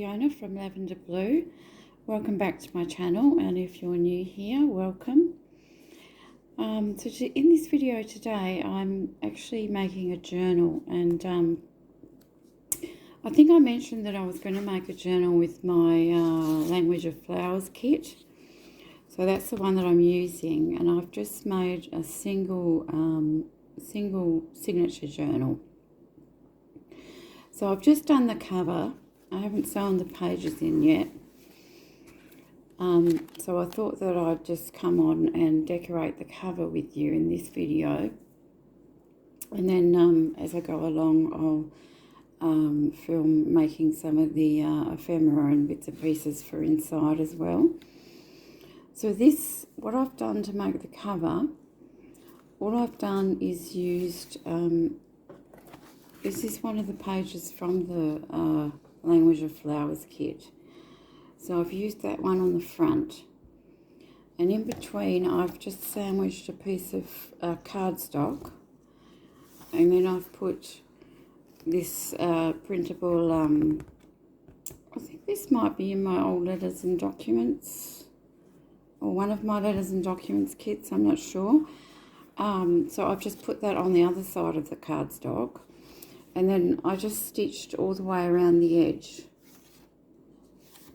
Fiona from Lavender Blu. Welcome back to my channel, and if you're new here, welcome. In this video today, I'm actually making a journal, and I think I mentioned that I was going to make a journal with my Language of Flowers kit. So that's the one that I'm using, and I've just made a single signature journal. So I've just done the cover. I haven't sewn the pages in yet. So I thought that I'd just come on and decorate the cover with you in this video. And then as I go along, I'll film making some of the ephemera and bits and pieces for inside as well. So what I've done to make the cover, all I've done is used, this is one of the pages from the Language of Flowers kit. So I've used that one on the front, and in between I've just sandwiched a piece of cardstock, and then I've put this printable, I think this might be in my old letters and documents, or one of my letters and documents kits, I'm not sure. So I've just put that on the other side of the cardstock, and then I just stitched all the way around the edge.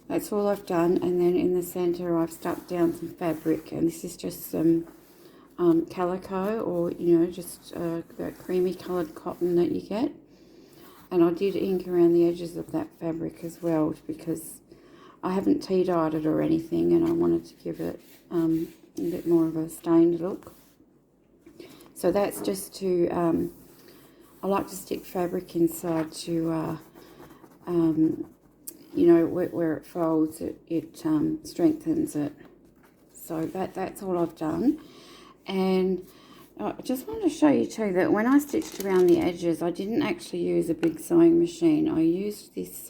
That's all I've done, and then in the centre I've stuck down some fabric, and this is just some calico, or just that creamy coloured cotton that you get. And I did ink around the edges of that fabric as well, because I haven't tea dyed it or anything, and I wanted to give it a bit more of a stained look. So that's just to I like to stick fabric inside to where it folds, it strengthens it. So that's all I've done. And I just wanted to show you too that when I stitched around the edges, I didn't actually use a big sewing machine. I used this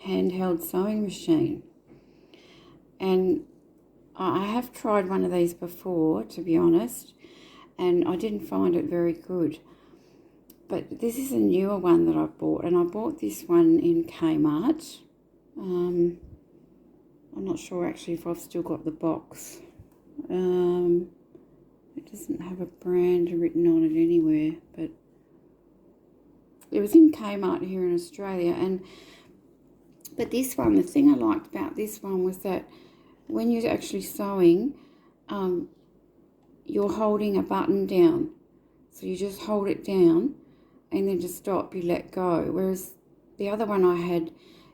handheld sewing machine. And I have tried one of these before, to be honest, and I didn't find it very good. But this is a newer one that I bought, and I bought this one in Kmart. I'm not sure actually if I've still got the box. It doesn't have a brand written on it anywhere, but it was in Kmart here in Australia. But this one, the thing I liked about this one was that when you're actually sewing, you're holding a button down. So you just hold it down, and then to stop, you let go. Whereas the other one I had,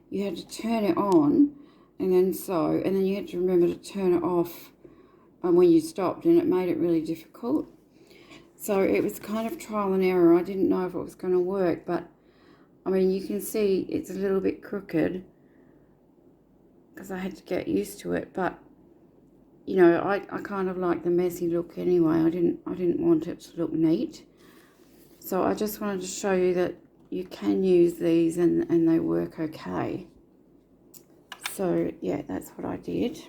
you had to turn it on and then sew, and then you had to remember to turn it off when you stopped, and it made it really difficult. So it was kind of trial and error. I didn't know if it was going to work, but I mean, you can see it's a little bit crooked because I had to get used to it. But I kind of like the messy look anyway. I didn't want it to look neat. So I just wanted to show you that you can use these and they work okay. So yeah, that's what I did.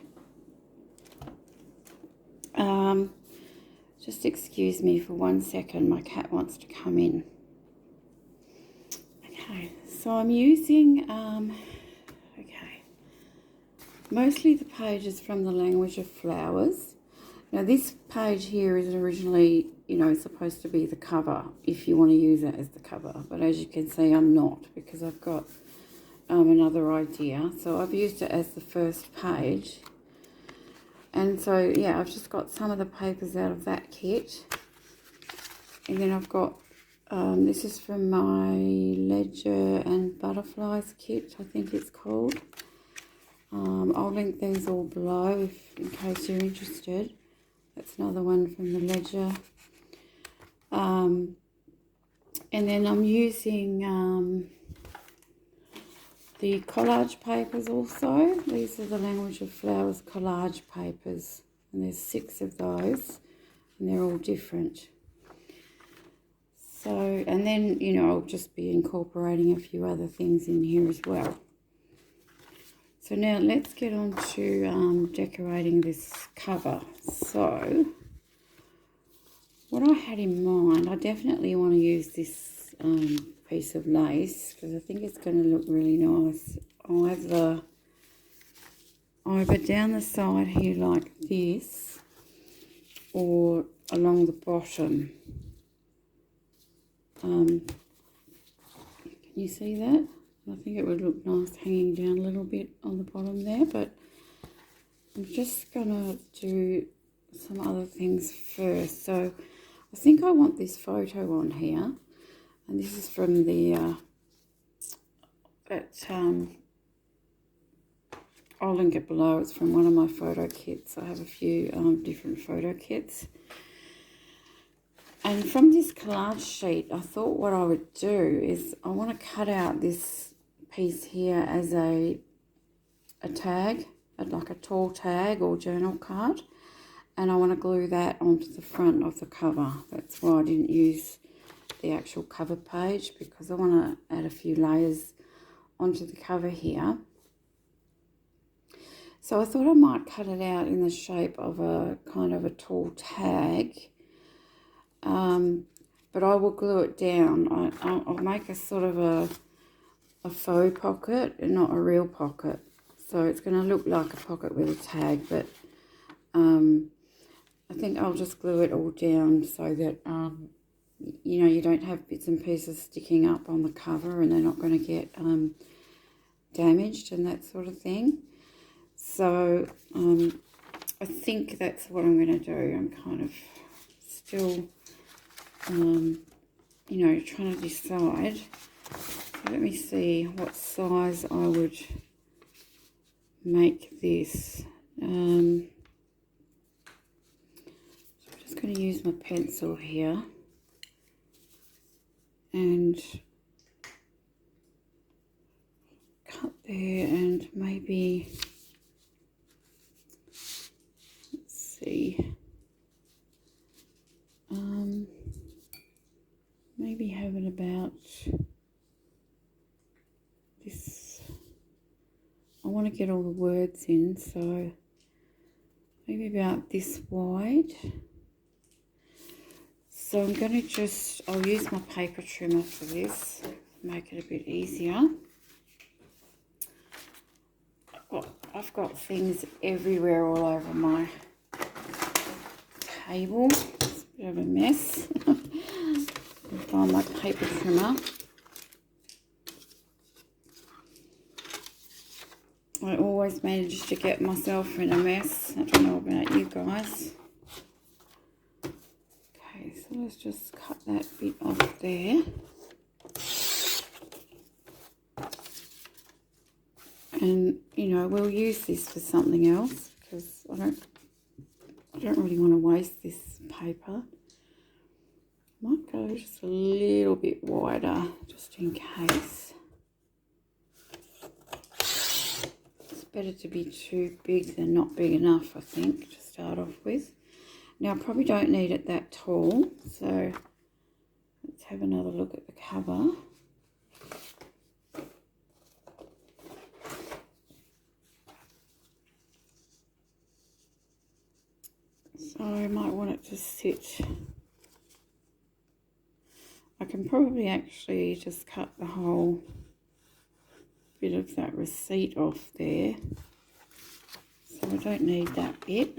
Just excuse me for 1 second, my cat wants to come in. Okay, so I'm using, mostly the pages from the Language of Flowers. Now this page here is originally, supposed to be the cover, if you want to use it as the cover. But as you can see, I'm not, because I've got another idea. So I've used it as the first page. And so, yeah, I've just got some of the papers out of that kit. And then I've got, this is from my Ledger and Butterflies kit, I think it's called. I'll link these all below in case you're interested. That's another one from the Ledger. And then I'm using the collage papers also. These are the Language of Flowers collage papers, and there's 6 of those, and they're all different. So, and then, I'll just be incorporating a few other things in here as well. So now let's get on to decorating this cover. So what I had in mind, I definitely want to use this piece of lace because I think it's going to look really nice either down the side here like this or along the bottom. Can you see that? I think it would look nice hanging down a little bit on the bottom there, but I'm just gonna do some other things first. So I think I want this photo on here, and this is from the I'll link it below. It's from one of my photo kits. I have a few different photo kits. And from this collage sheet, I thought what I would do is I want to cut out this piece here as a tag, like a tall tag or journal card. And I want to glue that onto the front of the cover. That's why I didn't use the actual cover page, because I want to add a few layers onto the cover here. So I thought I might cut it out in the shape of a kind of a tall tag, but I will glue it down. I'll make a sort of a faux pocket and not a real pocket. So it's going to look like a pocket with a tag, but I think I'll just glue it all down so that, you know, you don't have bits and pieces sticking up on the cover and they're not going to get damaged and that sort of thing. So I think that's what I'm going to do. I'm kind of still, you know, trying to decide. So let me see what size I would make this. So I'm just going to use my pencil here and cut there, and maybe, see, maybe have it about this. I want to get all the words in, so maybe about this wide. So I'm going to I'll use my paper trimmer for this, make it a bit easier. I've got things everywhere all over my table. It's a bit of a mess. I'll find my paper trimmer. I always manage to get myself in a mess. I don't know about you guys. Okay, so let's just cut that bit off there. And, you know, we'll use this for something else, because I don't really want to waste this paper. Might go just a little bit wider, just in case. It's better to be too big than not big enough, I think, to start off with. Now, I probably don't need it that tall, so let's have another look at the cover. So I might want it to sit. I can probably actually just cut the whole bit of that receipt off there. So I don't need that bit.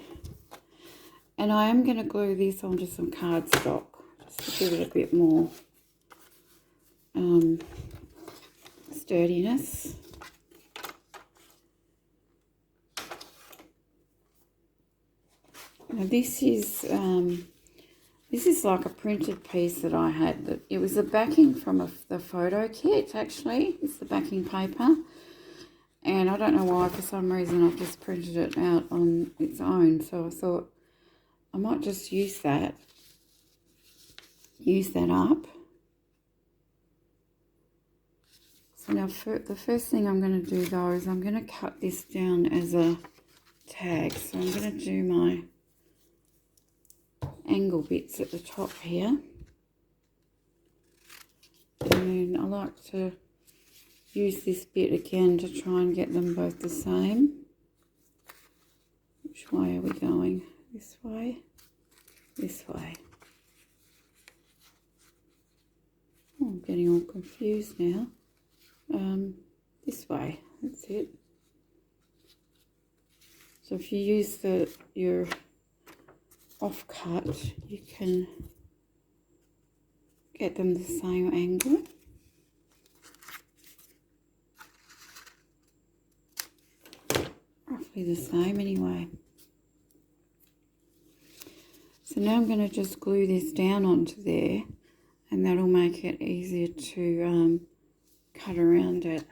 And I am going to glue this onto some cardstock just to give it a bit more sturdiness. Now this is like a printed piece that I had. It was the backing from the photo kit, actually. It's the backing paper. And I don't know why, for some reason, I've just printed it out on its own. So I thought I might just use that up. So now the first thing I'm going to do, though, is I'm going to cut this down as a tag. So I'm going to do my angle bits at the top here, and then I like to use this bit again to try and get them both the same. Which way are we going? This way? This way. Oh, I'm getting all confused now. This way. That's it. So if you use your offcut, you can get them the same angle. Roughly the same anyway. So now I'm going to just glue this down onto there, and that'll make it easier to cut around it.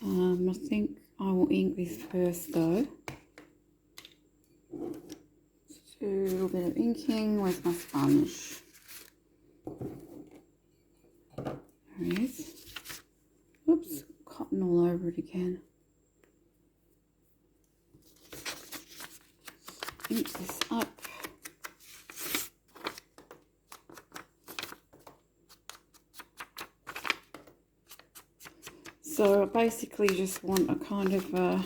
I think I will ink this first though. Just do a little bit of inking. Where's my sponge? There it is. Oops, cotton all over it again. Ink this up. So I basically just want a kind of a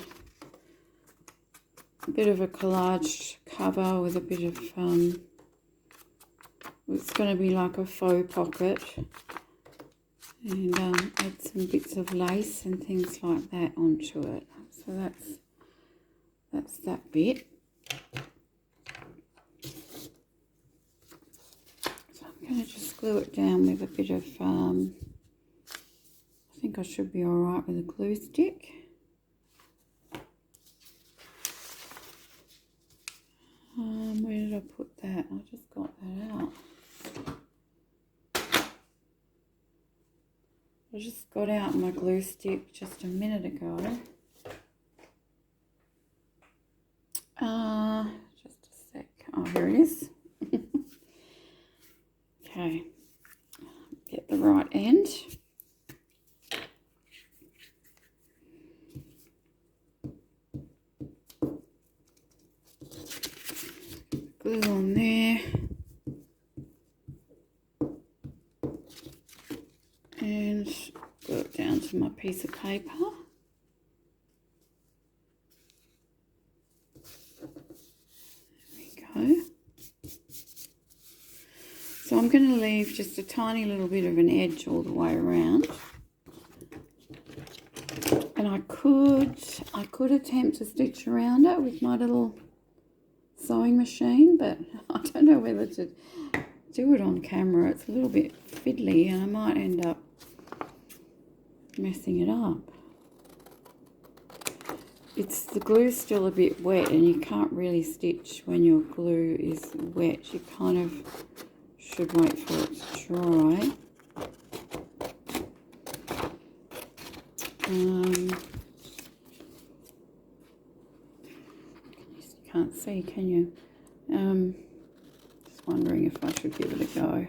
bit of a collage cover with a bit of, it's going to be like a faux pocket, and add some bits of lace and things like that onto it. So that's that bit. So I'm going to just glue it down with a bit of, I think I should be alright with a glue stick. Where did I put that? I just got that out. I just got out my glue stick just a minute ago. Just a sec. Oh, here it is. Okay. Get the right end. Glue on there, and glue it down to my piece of paper. There we go. So I'm going to leave just a tiny little bit of an edge all the way around, and I could attempt to stitch around it with my little sewing machine, but I don't know whether to do it on camera. It's a little bit fiddly and I might end up messing it up. The glue's still a bit wet, and you can't really stitch when your glue is wet. You kind of should wait for it to dry. Can't see, can you? Just wondering if I should give it a go.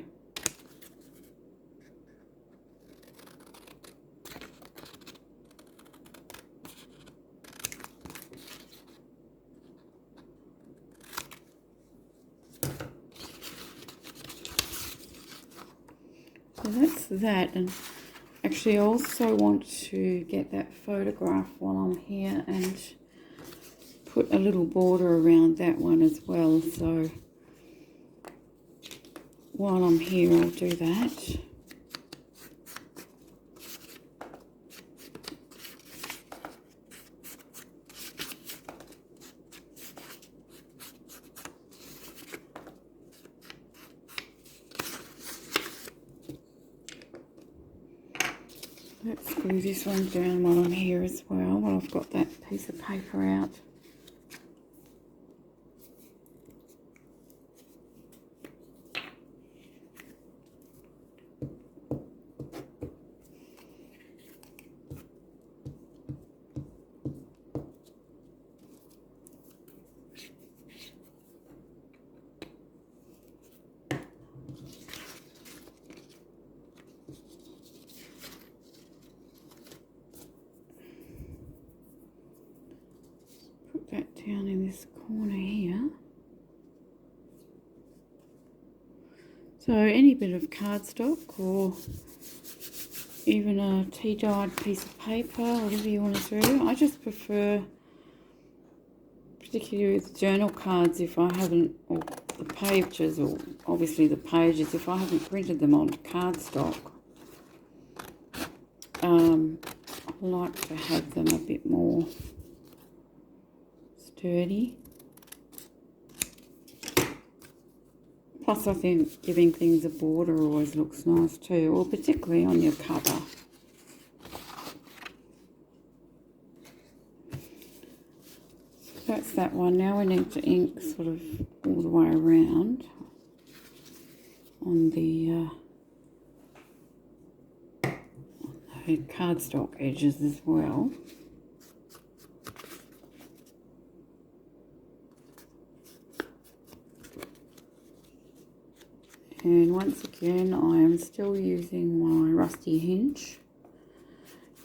So that's that, and actually I also want to get that photograph while I'm here and put a little border around that one as well. So while I'm here, I'll do that. Let's glue this one down while I'm here as well, while I've got that piece of paper out. That down in this corner here. So any bit of cardstock or even a tea-dyed piece of paper, whatever you want to do. I just prefer, particularly with journal cards, if I haven't, or the pages, or obviously the pages, if I haven't printed them on cardstock, I like to have them a bit more sturdy. Plus I think giving things a border always looks nice too, or particularly on your cover. So that's that one. Now we need to ink sort of all the way around on the cardstock edges as well. And once again, I am still using my rusty hinge.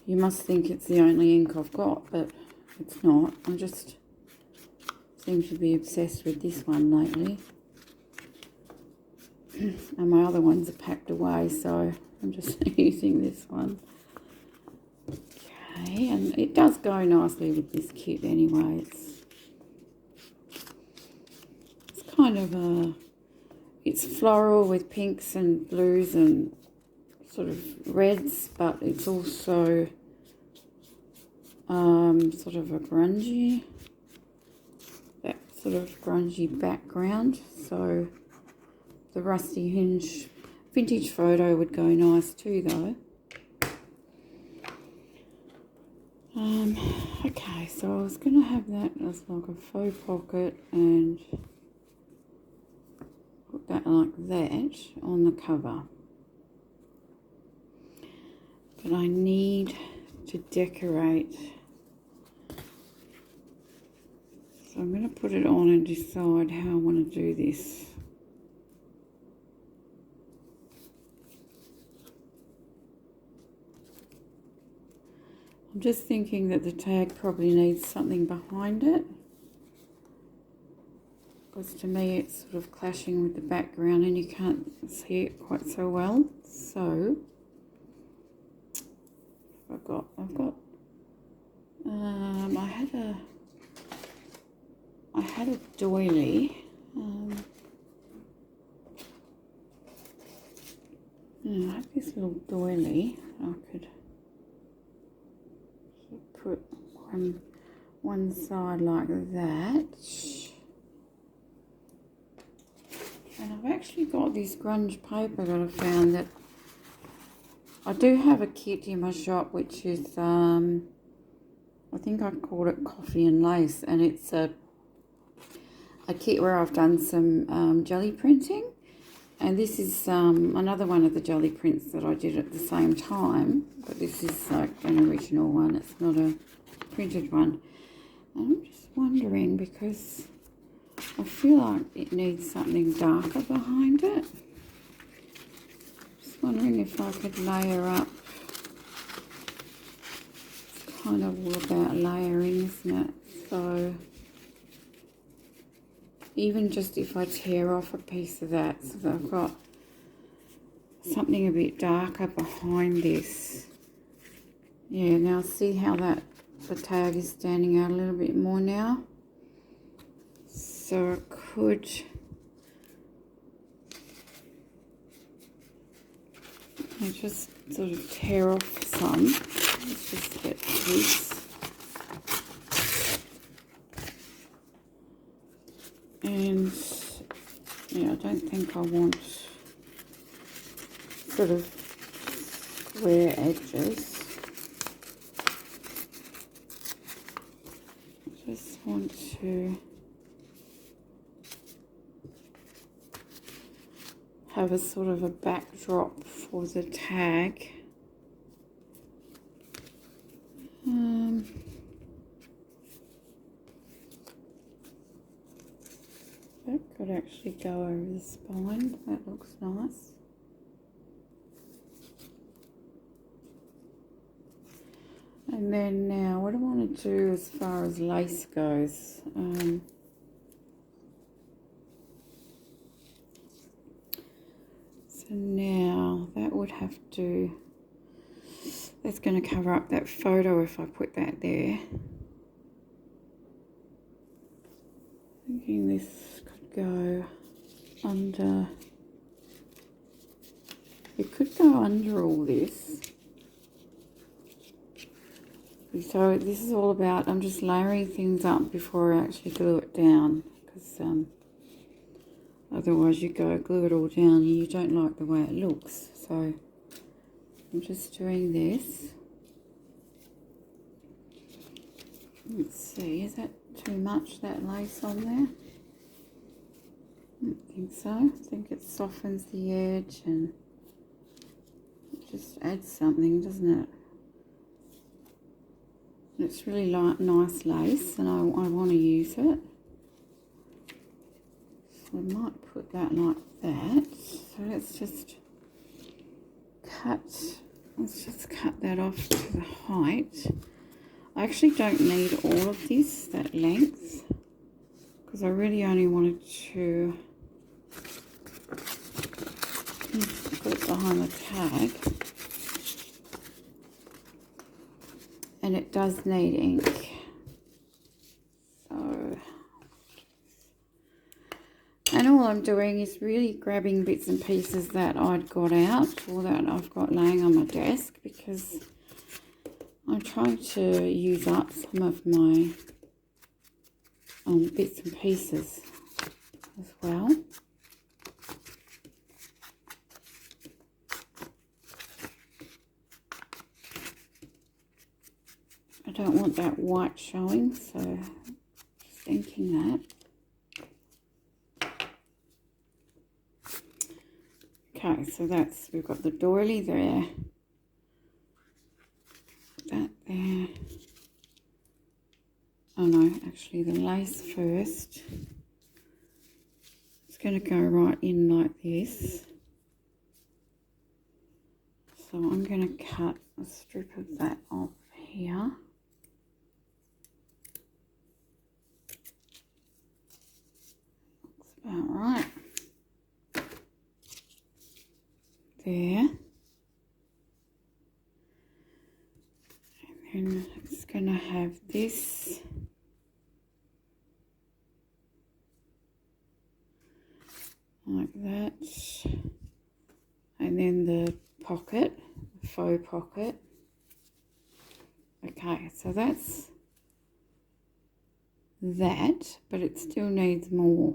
You must think it's the only ink I've got, but it's not. I just seem to be obsessed with this one lately. And my other ones are packed away, so I'm just using this one. Okay, and it does go nicely with this kit anyway. It's kind of a... It's floral with pinks and blues and sort of reds, but it's also sort of a grungy, that sort of grungy background. So the rusty hinge vintage photo would go nice too, though. Okay, so I was going to have that as like a faux pocket and put that like that on the cover. But I need to decorate. So I'm going to put it on and decide how I want to do this. I'm just thinking that the tag probably needs something behind it, because to me it's sort of clashing with the background and you can't see it quite so well. So I've got I had a doily. I have this little doily. I could put one side like that. And I've actually got this grunge paper that I found that I do have a kit in my shop, which is, I think I called it Coffee and Lace, and it's a kit where I've done some jelly printing. And this is another one of the jelly prints that I did at the same time, but this is like an original one, it's not a printed one. And I'm just wondering, because I feel like it needs something darker behind it. Just wondering if I could layer up. It's kind of all about layering, isn't it? So even just if I tear off a piece of that, so that I've got something a bit darker behind this. Yeah, now see how the tag is standing out a little bit more now. So I could just sort of tear off some. Let's just get this. And yeah, I don't think I want sort of square edges. I just want to have a sort of a backdrop for the tag. That could actually go over the spine. That looks nice. And then now, what do I want to do as far as lace goes? So now that would have to, that's going to cover up that photo if I put that there. Thinking this could go under, it could go under all this. So this is all about, I'm just layering things up before I actually glue it down, because otherwise you go glue it all down and you don't like the way it looks. So I'm just doing this. Let's see, is that too much, that lace on there? I don't think so. I think it softens the edge and it just adds something, doesn't it? It's really nice lace, and I want to use it. So I might put that like that. So let's just cut that off to the height. I actually don't need all of this, that length, because I really only wanted to put it behind the tag. And it does need ink. So, and all I'm doing is really grabbing bits and pieces that I'd got out or that I've got laying on my desk, because I'm trying to use up some of my bits and pieces as well. I don't want that white showing, so just inking that. Okay, so we've got the doily there. That there. Oh no, actually the lace first. It's going to go right in like this. So I'm going to cut a strip of that off here. Looks about right. There. And then it's going to have this. Like that. And then the pocket, the faux pocket. Okay, so that's that, but it still needs more.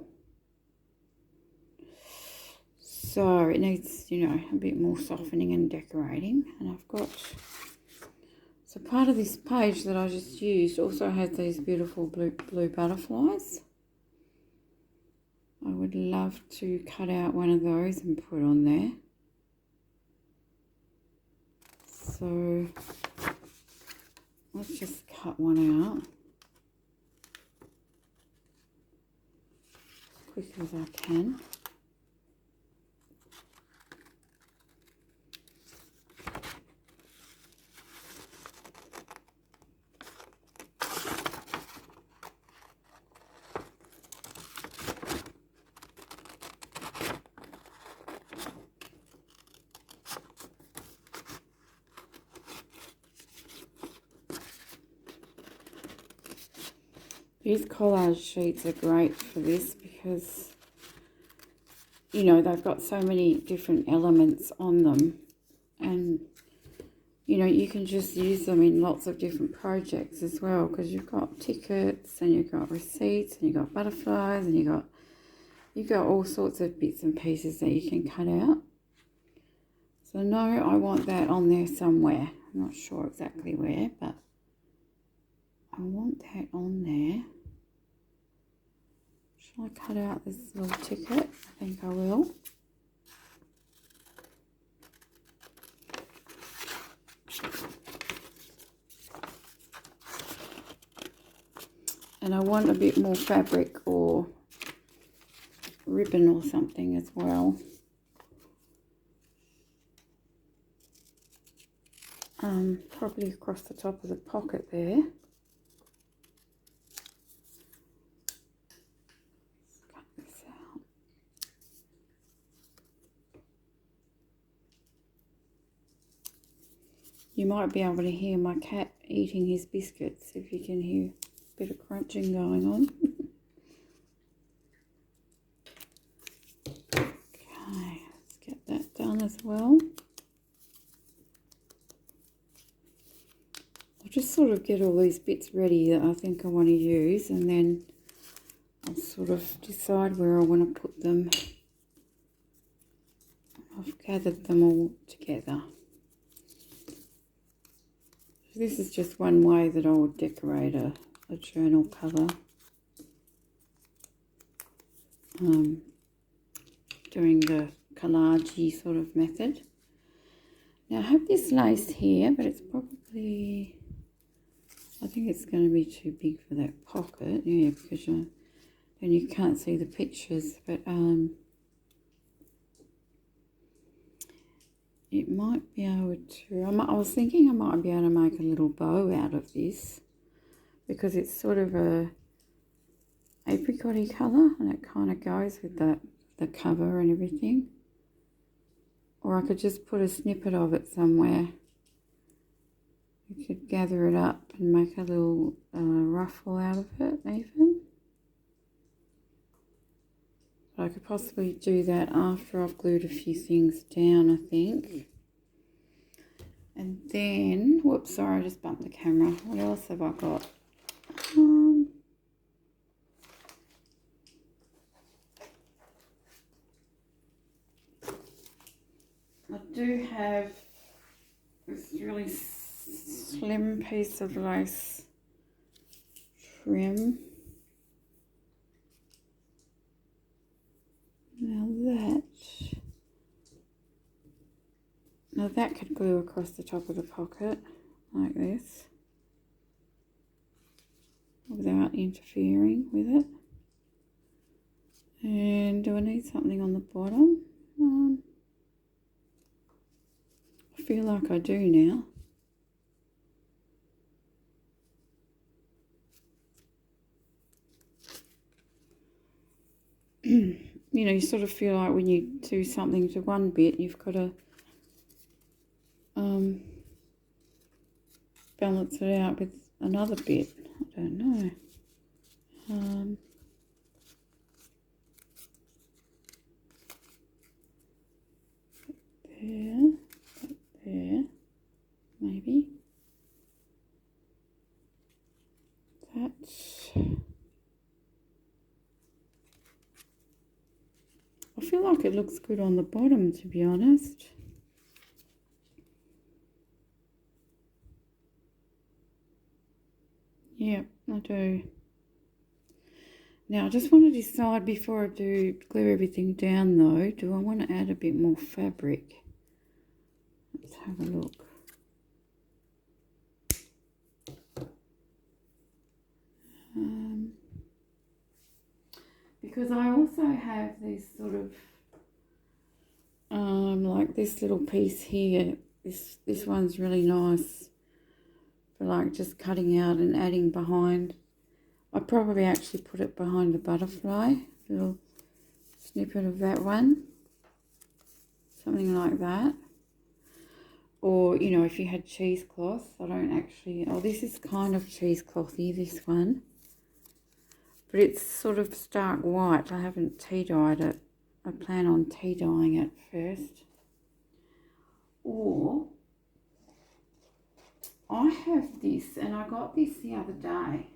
So it needs, you know, a bit more softening and decorating. And I've got, so part of this page that I just used also has these beautiful blue butterflies. I would love to cut out one of those and put on there. So let's just cut one out as quick as I can. These collage sheets are great for this because, you know, they've got so many different elements on them, and, you know, you can just use them in lots of different projects as well, because you've got tickets and you've got receipts and you've got butterflies and you've got all sorts of bits and pieces that you can cut out. So no, I want that on there somewhere. I'm not sure exactly where, but I want that on there. Shall I cut out this little ticket? I think I will. And I want a bit more fabric or ribbon or something as well. Probably across the top of the pocket there. Let's cut this out. You might be able to hear my cat eating his biscuits, if you can hear a bit of crunching going on. Okay, let's get that done as well. I'll just just sort of get all these bits ready that I think I want to use, and then I'll sort of decide where I want to put them. I've gathered them all together. So this is just one way that I would decorate a journal cover. Doing the collage-y sort of method. Now I have this lace here, but it's probably, I think it's going to be too big for that pocket. Yeah, because then you can't see the pictures, but it might be able to, I was thinking I might be able to make a little bow out of this, because it's sort of a apricot-y colour, and it kind of goes with the cover and everything. Or I could just put a snippet of it somewhere. You could gather it up and make a little ruffle out of it even. But I could possibly do that after I've glued a few things down, I think. And then, whoops, sorry, I just bumped the camera. What else have I got? I do have this really slim piece of lace trim. Now that could glue across the top of the pocket like this without interfering with it. And do I need something on the bottom? I feel like I do now. You know, you sort of feel like when you do something to one bit, you've got to balance it out with another bit. I don't know. There, maybe. That. I feel like it looks good on the bottom, to be honest. Yeah, I do. Now I just want to decide before I do glue everything down though, do I want to add a bit more fabric? Let's have a look. Because I also have this sort of like this little piece here. This one's really nice for like just cutting out and adding behind. I'd probably actually put it behind the butterfly, a little snippet of that one, something like that. Or, you know, if you had cheesecloth, I don't actually, oh, this is kind of cheeseclothy, this one. But it's sort of stark white. I haven't tea dyed it. I plan on tea dyeing it first. Or, I have this, and I got this the other day.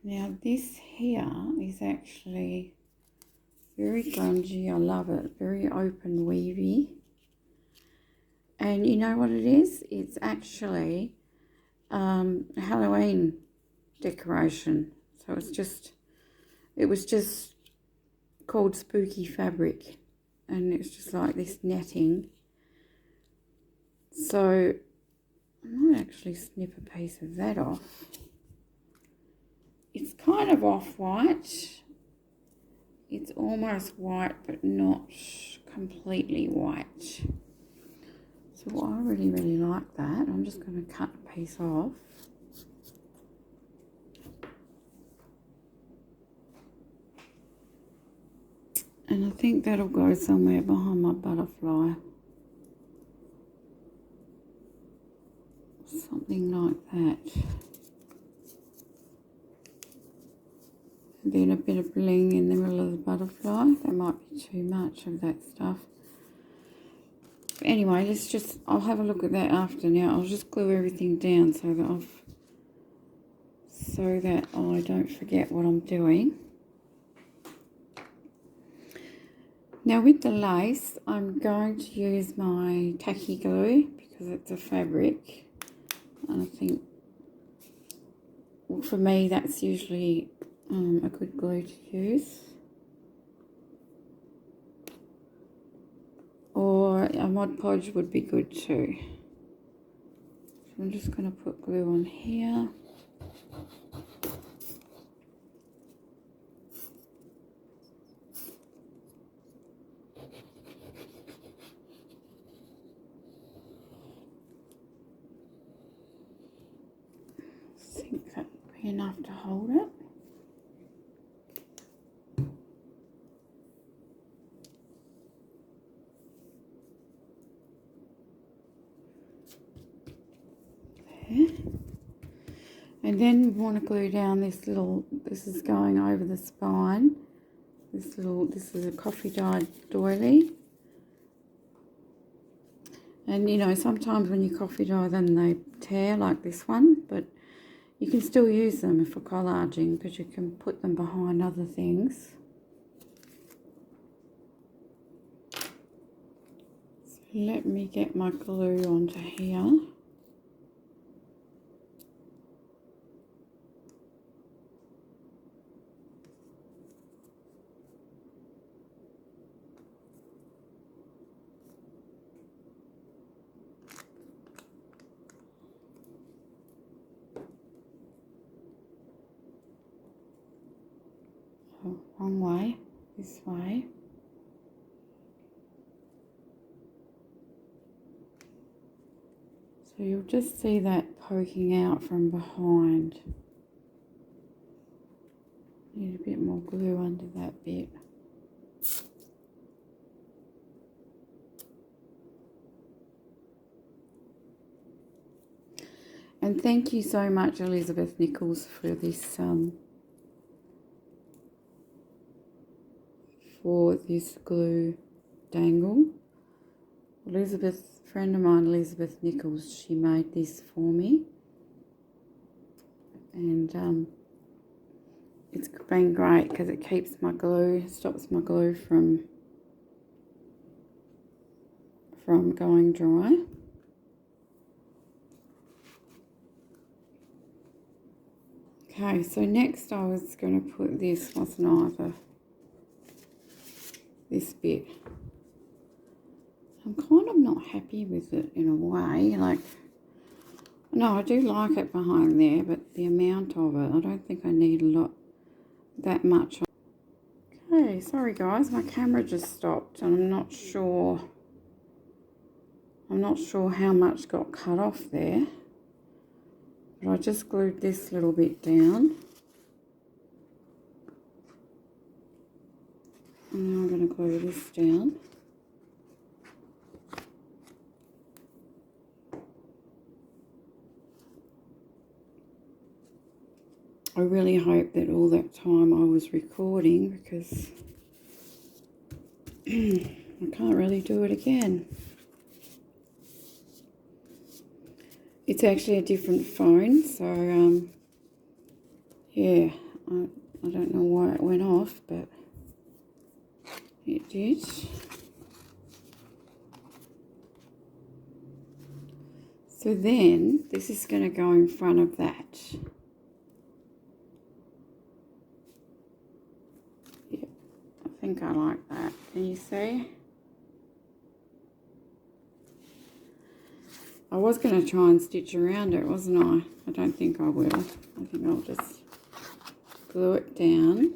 Now this here is actually very grungy. I love it. Very open weavy. And you know what it is? It's actually Halloween decoration. So it was just called spooky fabric, and it's just like this netting. So I might actually snip a piece of that off. It's kind of off-white. It's almost white, but not completely white. So I really, really like that. I'm just going to cut a piece off. And I think that'll go somewhere behind my butterfly. Something like that. And then a bit of bling in the middle of the butterfly. That might be too much of that stuff. Anyway, I'll have a look at that after now. I'll just glue everything down so that I don't forget what I'm doing. Now with the lace, I'm going to use my tacky glue because it's a fabric. And I think, well, for me, that's usually a good glue to use. Or a Mod Podge would be good too. So I'm just going to put glue on here. I think that would be enough to hold it. And then we want to glue down this is going over the spine. This is a coffee dyed doily. And you know, sometimes when you coffee dye them they tear like this one, but you can still use them for collaging because you can put them behind other things. So let me get my glue onto here. Oh, wrong way, this way. So you'll just see that poking out from behind. Need a bit more glue under that bit. And thank you so much, Elizabeth Nichols, for this glue dangle. Friend of mine, Elizabeth Nichols, she made this for me, and it's been great because it keeps my glue, stops my glue from going dry. Okay, so next I was going to put this, wasn't I? This bit. I'm kind of not happy with it in a way. Like, no, I do like it behind there, but the amount of it, I don't think I need that much. Okay, sorry guys, my camera just stopped and I'm not sure how much got cut off there. But I just glued this little bit down. And now I'm going to glue this down. I really hope that all that time I was recording because I can't really do it again. It's actually a different phone, so yeah, I don't know why it went off, but it did. So then this is going to go in front of that. Yeah, I think I like that. Can you see? I was going to try and stitch around it, wasn't I? I don't think I will. I think I'll just glue it down.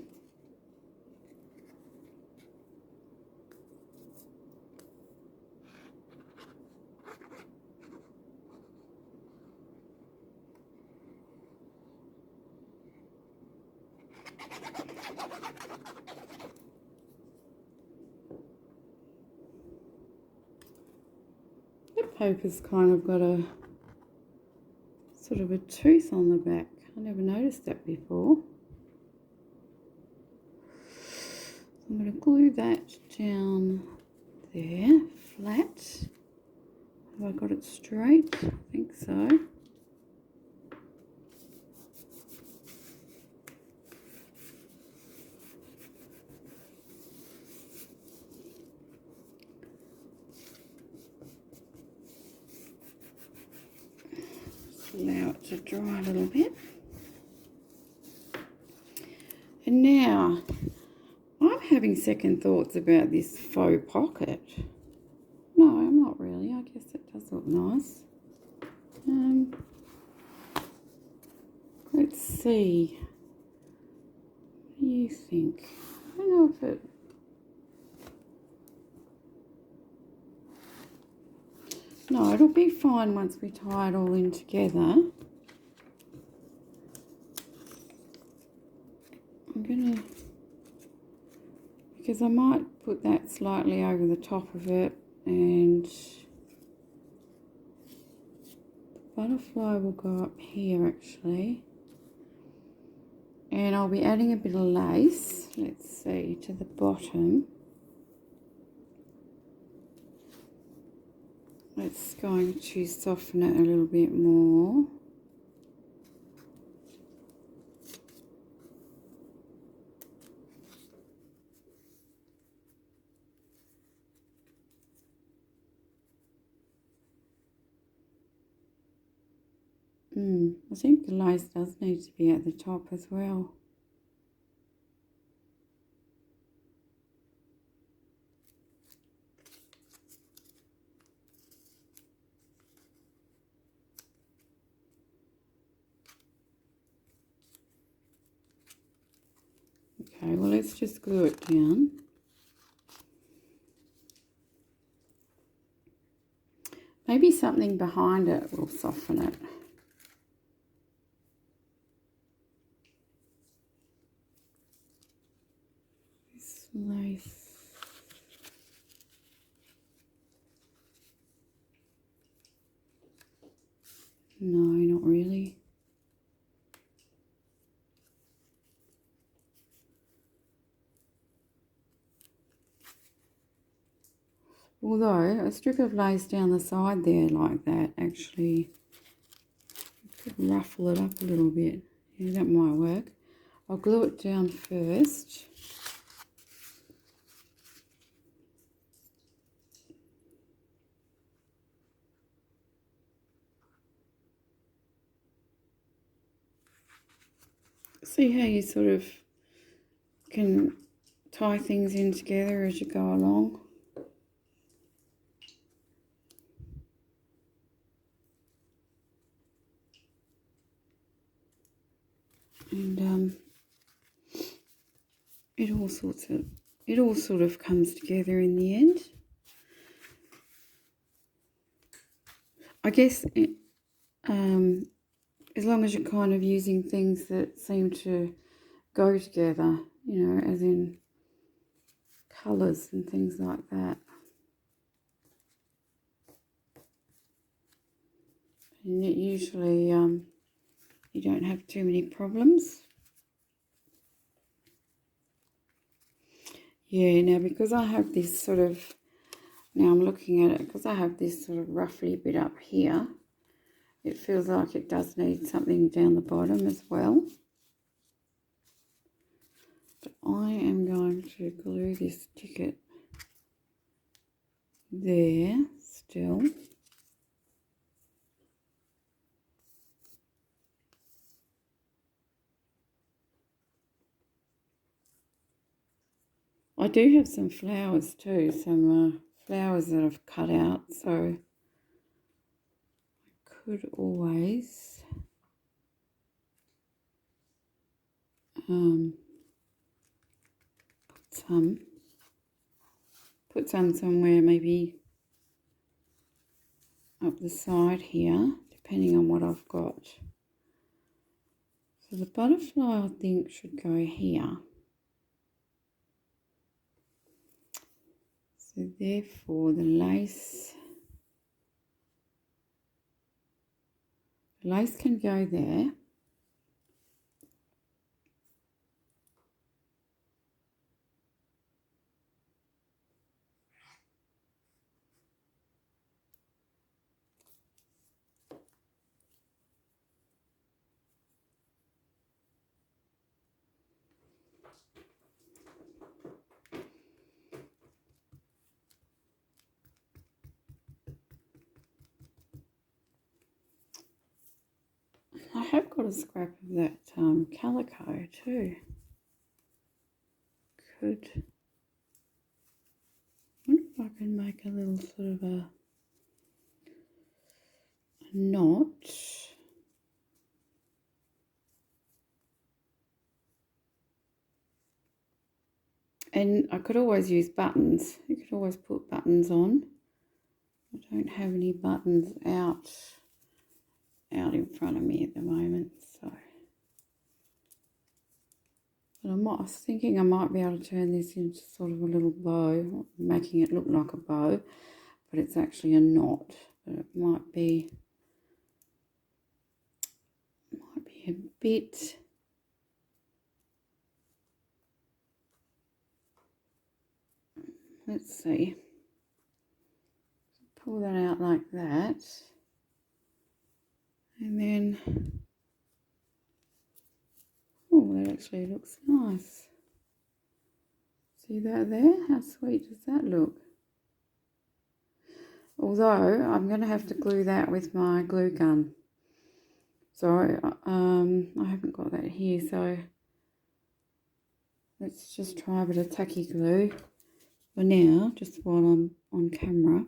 The paper's kind of got a sort of a tooth on the back. I never noticed that before. I'm going to glue that down there, flat. Have I got it straight? I think so. Just allow it to dry a little bit. And now, I'm having second thoughts about this faux pocket. No, I'm not really. I guess it does look nice. Let's see. What do you think? I don't know if it... No, it'll be fine once we tie it all in together. I'm gonna... Because I might put that slightly over the top of it, and the butterfly will go up here actually. And I'll be adding a bit of lace, let's see, to the bottom. It's going to soften it a little bit more. I think the lace does need to be at the top as well. Okay, well, let's just glue it down. Maybe something behind it will soften it. This lace. No, not really. Although a strip of lace down the side there like that actually could ruffle it up a little bit. Yeah, that might work. I'll glue it down first. See how you sort of can tie things in together as you go along. And it all sort of comes together in the end. I guess as long as you're kind of using things that seem to go together, you know, as in colours and things like that. And it usually you don't have too many problems. Yeah, now because I have this sort of, now I'm looking at it, because I have this sort of roughly bit up here, it feels like it does need something down the bottom as well. But I am going to glue this ticket there still. I do have some flowers too, some flowers that I've cut out, so I could always put some somewhere, maybe up the side here, depending on what I've got. So the butterfly, I think, should go here. So therefore the lace can go there. have got a scrap of that calico too. I wonder if I can make a little sort of a knot. And I could always use buttons. You could always put buttons on. I don't have any buttons out in front of me at the moment, so. But I was thinking I might be able to turn this into sort of a little bow, making it look like a bow, but it's actually a knot. But it might be a bit. Let's see. Pull that out like that, and then, oh, that actually looks nice. See that there? How sweet does that look? Although I'm going to have to glue that with my glue gun. So I haven't got that here, so let's just try a bit of tacky glue for now, just while I'm on camera.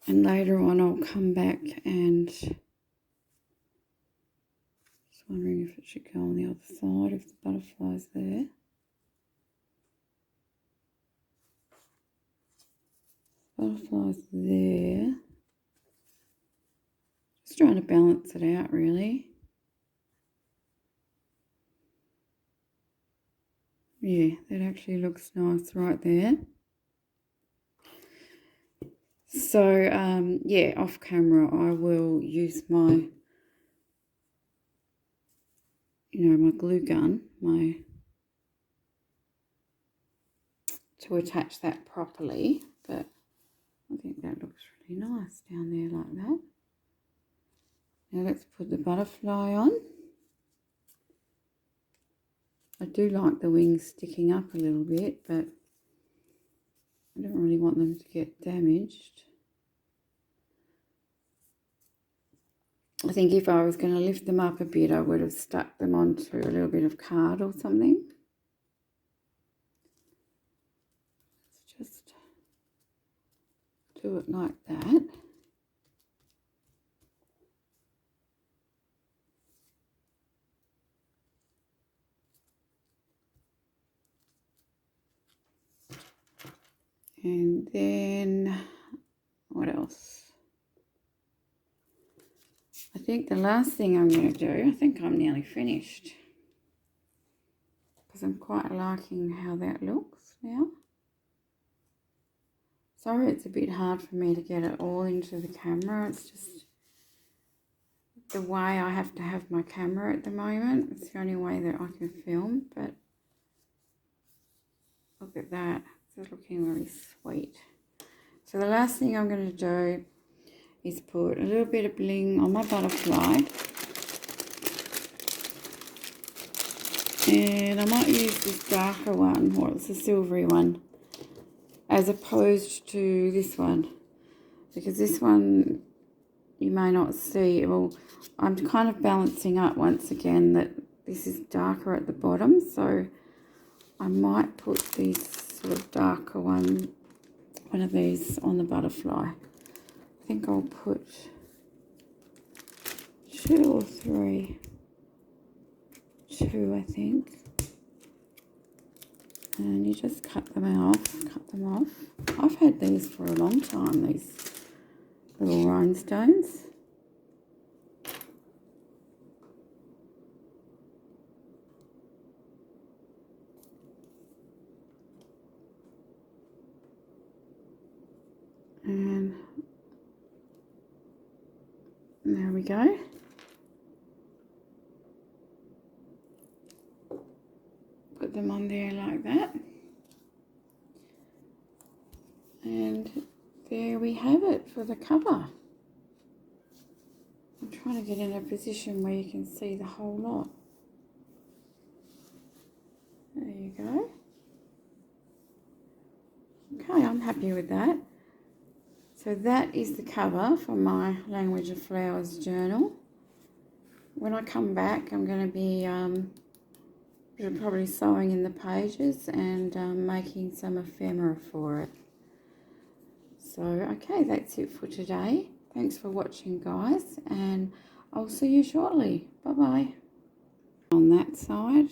And later on I'll come back and just wondering if it should go on the other side if the butterfly's there. Butterflies there. Just trying to balance it out really. Yeah, that actually looks nice right there. So yeah, off camera I will use my, my glue gun, to attach that properly, but I think that looks really nice down there like that. Now let's put the butterfly on. I do like the wings sticking up a little bit, but I don't really want them to get damaged. I think if I was going to lift them up a bit, I would have stuck them onto a little bit of card or something. Let's just do it like that. And then, what else? I think the last thing I'm going to do, I think I'm nearly finished, because I'm quite liking how that looks now. Sorry, it's a bit hard for me to get it all into the camera. It's just the way I have to have my camera at the moment. It's the only way that I can film, but look at that. It's looking really sweet. So the last thing I'm going to do is put a little bit of bling on my butterfly. And I might use this darker one, or it's a silvery one, as opposed to this one. Because this one you may not see. Well, I'm kind of balancing up once again that this is darker at the bottom. So I might put this sort of darker one of these on the butterfly. I think I'll put 2 or 3. 2, I think. And you just cut them off. I've had these for a long time, these little rhinestones. And there we go. Put them on there like that. And there we have it for the cover. I'm trying to get in a position where you can see the whole lot. There you go. Okay, I'm happy with that. So that is the cover for my Language of Flowers journal. When I come back, I'm going to be probably sewing in the pages and making some ephemera for it. So, okay, that's it for today. Thanks for watching, guys, and I'll see you shortly. Bye-bye. On that side.